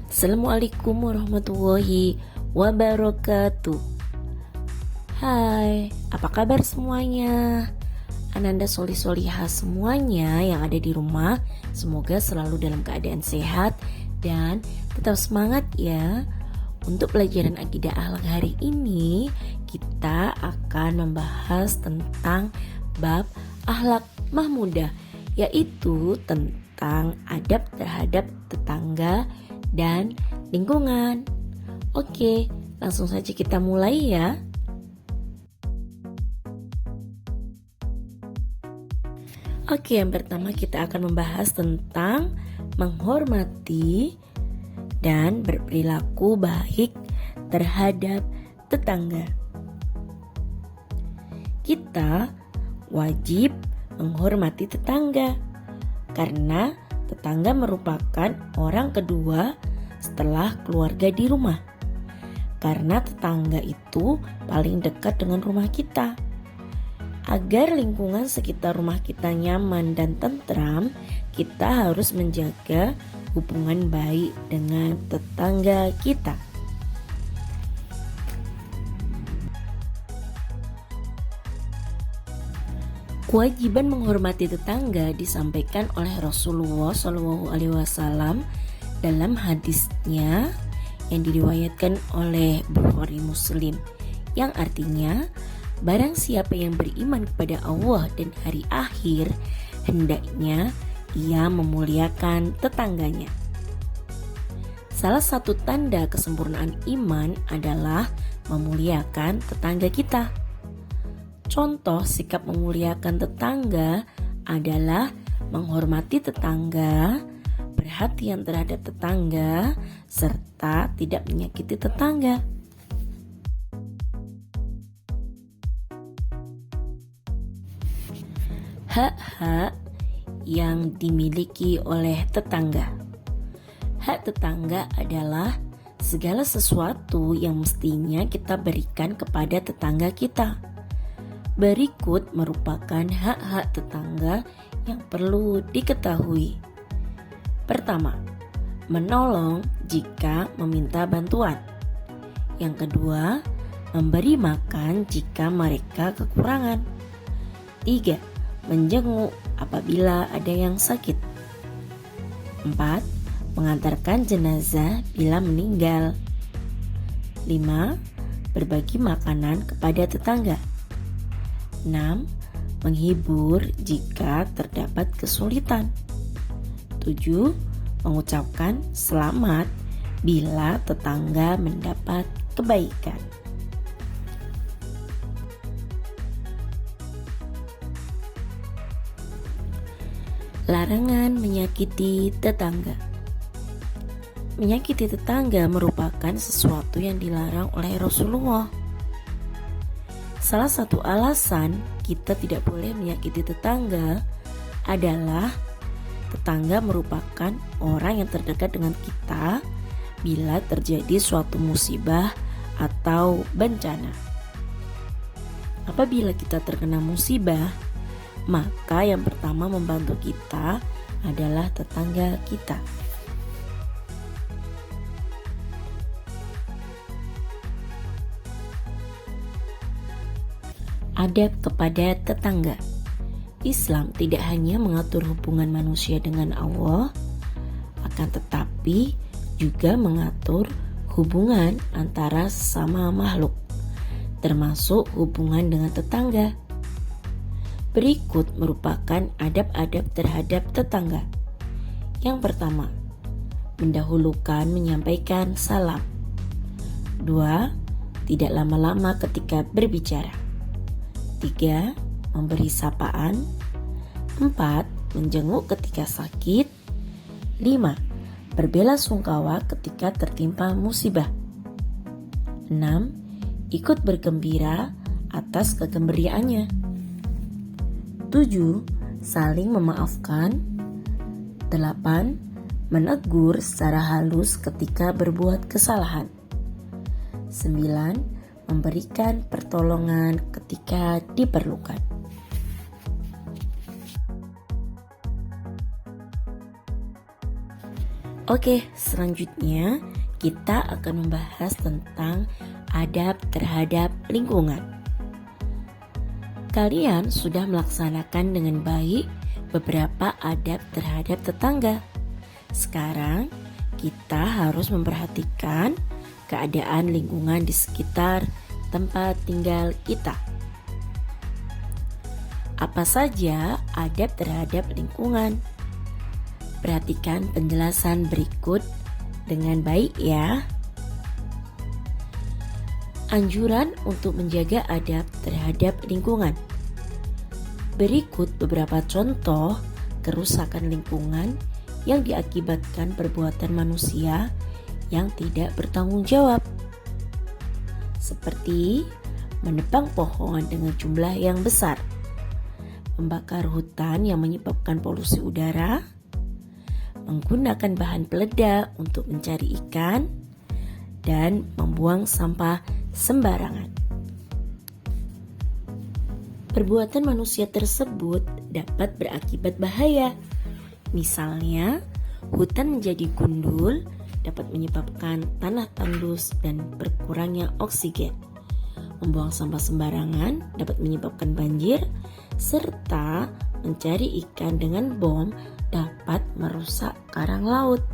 Assalamualaikum warahmatullahi wabarakatuh. Hai, apa kabar semuanya? Ananda solih-solihah semuanya yang ada di rumah, semoga selalu dalam keadaan sehat dan tetap semangat ya. Untuk pelajaran akidah akhlak hari ini, kita akan membahas tentang bab akhlak mahmudah, yaitu tentang adab terhadap tetangga dan lingkungan. Oke, langsung saja kita mulai ya. Oke, yang pertama kita akan membahas tentang menghormati dan berperilaku baik terhadap tetangga. Kita wajib menghormati tetangga karena tetangga merupakan orang kedua setelah keluarga di rumah. Karena tetangga itu paling dekat dengan rumah kita. Agar lingkungan sekitar rumah kita nyaman dan tentram, kita harus menjaga hubungan baik dengan tetangga kita. Kewajiban menghormati tetangga disampaikan oleh Rasulullah SAW dalam hadisnya yang diriwayatkan oleh Bukhari Muslim, yang artinya barang siapa yang beriman kepada Allah dan hari akhir, hendaknya ia memuliakan tetangganya. Salah satu tanda kesempurnaan iman adalah memuliakan tetangga kita. Contoh sikap memuliakan tetangga adalah menghormati tetangga, perhatian terhadap tetangga, serta tidak menyakiti tetangga. Hak-hak yang dimiliki oleh tetangga. Hak tetangga adalah segala sesuatu yang mestinya kita berikan kepada tetangga kita. Berikut merupakan hak-hak tetangga yang perlu diketahui. Pertama, menolong jika meminta bantuan. Yang kedua, memberi makan jika mereka kekurangan. 3. Menjenguk apabila ada yang sakit. 4. Mengantarkan jenazah bila meninggal. 5. Berbagi makanan kepada tetangga. 6. Menghibur jika terdapat kesulitan. 7. Mengucapkan selamat bila tetangga mendapat kebaikan. Larangan menyakiti tetangga. Menyakiti tetangga merupakan sesuatu yang dilarang oleh Rasulullah. Salah satu alasan kita tidak boleh menyakiti tetangga adalah tetangga merupakan orang yang terdekat dengan kita bila terjadi suatu musibah atau bencana. Apabila kita terkena musibah, maka yang pertama membantu kita adalah tetangga kita. Adab kepada tetangga. Islam tidak hanya mengatur hubungan manusia dengan Allah, akan tetapi juga mengatur hubungan antara sesama makhluk, termasuk hubungan dengan tetangga. Berikut merupakan adab-adab terhadap tetangga. Yang pertama, mendahulukan menyampaikan salam. 2. Tidak lama-lama ketika berbicara. 3. Memberi sapaan. 4. Menjenguk ketika sakit. 5. Berbelasungkawa ketika tertimpa musibah. 6. Ikut bergembira atas kegembiraannya. 7. Saling memaafkan. 8. Menegur secara halus ketika berbuat kesalahan. 9. Memberikan pertolongan ketika diperlukan. Oke, selanjutnya kita akan membahas tentang adab terhadap lingkungan. Kalian sudah melaksanakan dengan baik beberapa adab terhadap tetangga. Sekarang kita harus memperhatikan keadaan lingkungan di sekitar tempat tinggal kita. Apa saja adab terhadap lingkungan? Perhatikan penjelasan berikut dengan baik ya. Anjuran untuk menjaga adab terhadap lingkungan. Berikut beberapa contoh kerusakan lingkungan yang diakibatkan perbuatan manusia yang tidak bertanggung jawab. Seperti menebang pohon dengan jumlah yang besar, membakar hutan yang menyebabkan polusi udara, menggunakan bahan peledak untuk mencari ikan, dan membuang sampah sembarangan. Perbuatan manusia tersebut dapat berakibat bahaya. Misalnya, hutan menjadi gundul dapat menyebabkan tanah tandus dan berkurangnya oksigen. Membuang sampah sembarangan dapat menyebabkan banjir, serta mencari ikan dengan bom dapat merusak karang laut.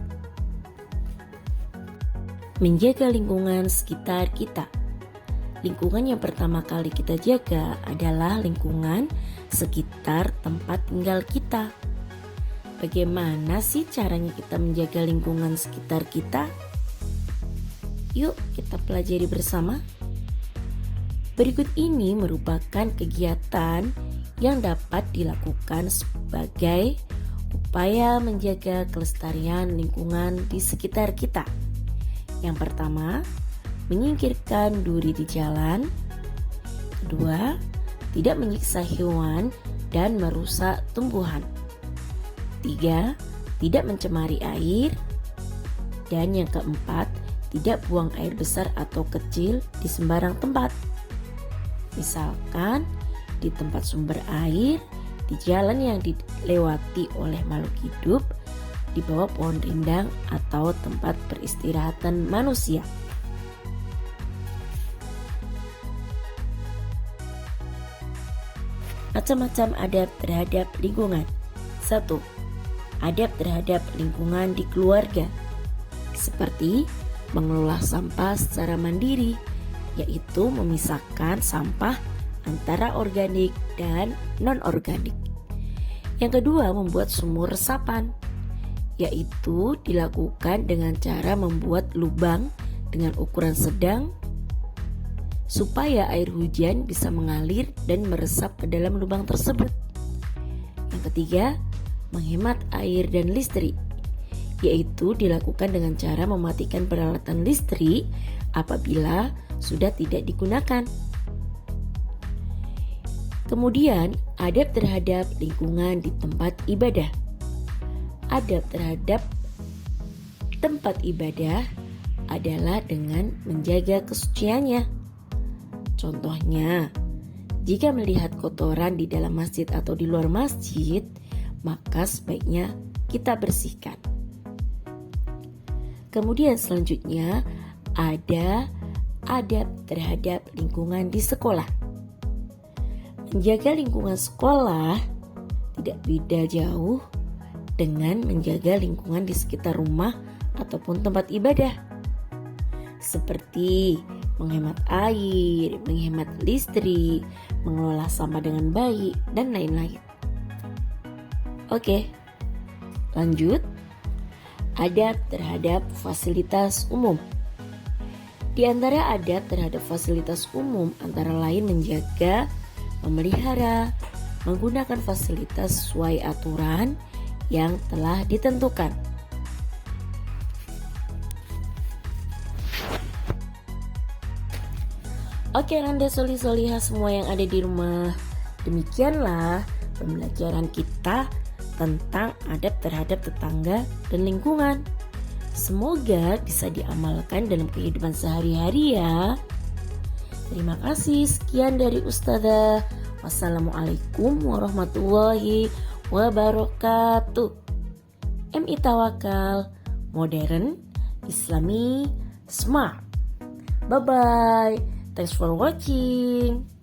Menjaga lingkungan sekitar kita. Lingkungan yang pertama kali kita jaga adalah lingkungan sekitar tempat tinggal kita. Bagaimana sih caranya kita menjaga lingkungan sekitar kita? Yuk kita pelajari bersama. Berikut ini merupakan kegiatan yang dapat dilakukan sebagai upaya menjaga kelestarian lingkungan di sekitar kita. Yang pertama, menyingkirkan duri di jalan. Kedua, tidak menyiksa hewan dan merusak tumbuhan. Tiga, tidak mencemari air. Dan yang keempat, tidak buang air besar atau kecil di sembarang tempat. Misalkan di tempat sumber air, di jalan yang dilewati oleh makhluk hidup, di bawah pohon rindang atau tempat peristirahatan manusia. Macam-macam adab terhadap lingkungan. 1. Adab terhadap lingkungan di keluarga. Seperti mengelola sampah secara mandiri, yaitu memisahkan sampah antara organik dan non-organik. Yang kedua, membuat sumur resapan, yaitu dilakukan dengan cara membuat lubang dengan ukuran sedang supaya air hujan bisa mengalir dan meresap ke dalam lubang tersebut. Yang ketiga, menghemat air dan listrik, yaitu dilakukan dengan cara mematikan peralatan listrik apabila sudah tidak digunakan. Kemudian, adab terhadap lingkungan di tempat ibadah. Adab terhadap tempat ibadah adalah dengan menjaga kesuciannya. Contohnya, jika melihat kotoran di dalam masjid atau di luar masjid, maka sebaiknya kita bersihkan. Kemudian selanjutnya ada adab terhadap lingkungan di sekolah. Menjaga lingkungan sekolah tidak beda jauh dengan menjaga lingkungan di sekitar rumah ataupun tempat ibadah. Seperti menghemat air, menghemat listrik, mengelola sampah dengan baik, dan lain-lain. Oke, lanjut. Adab terhadap fasilitas umum. Di antara adab terhadap fasilitas umum antara lain menjaga, memelihara, menggunakan fasilitas sesuai aturan yang telah ditentukan. Oke, Anda soli-solihah semua yang ada di rumah. Demikianlah pembelajaran kita tentang adab terhadap tetangga dan lingkungan. Semoga bisa diamalkan dalam kehidupan sehari-hari ya. Terima kasih, sekian dari Ustazah. Wassalamualaikum warahmatullahi wabarakatuh. MI Tawakal. modern, Islami, smart. Bye-bye. Thanks for watching.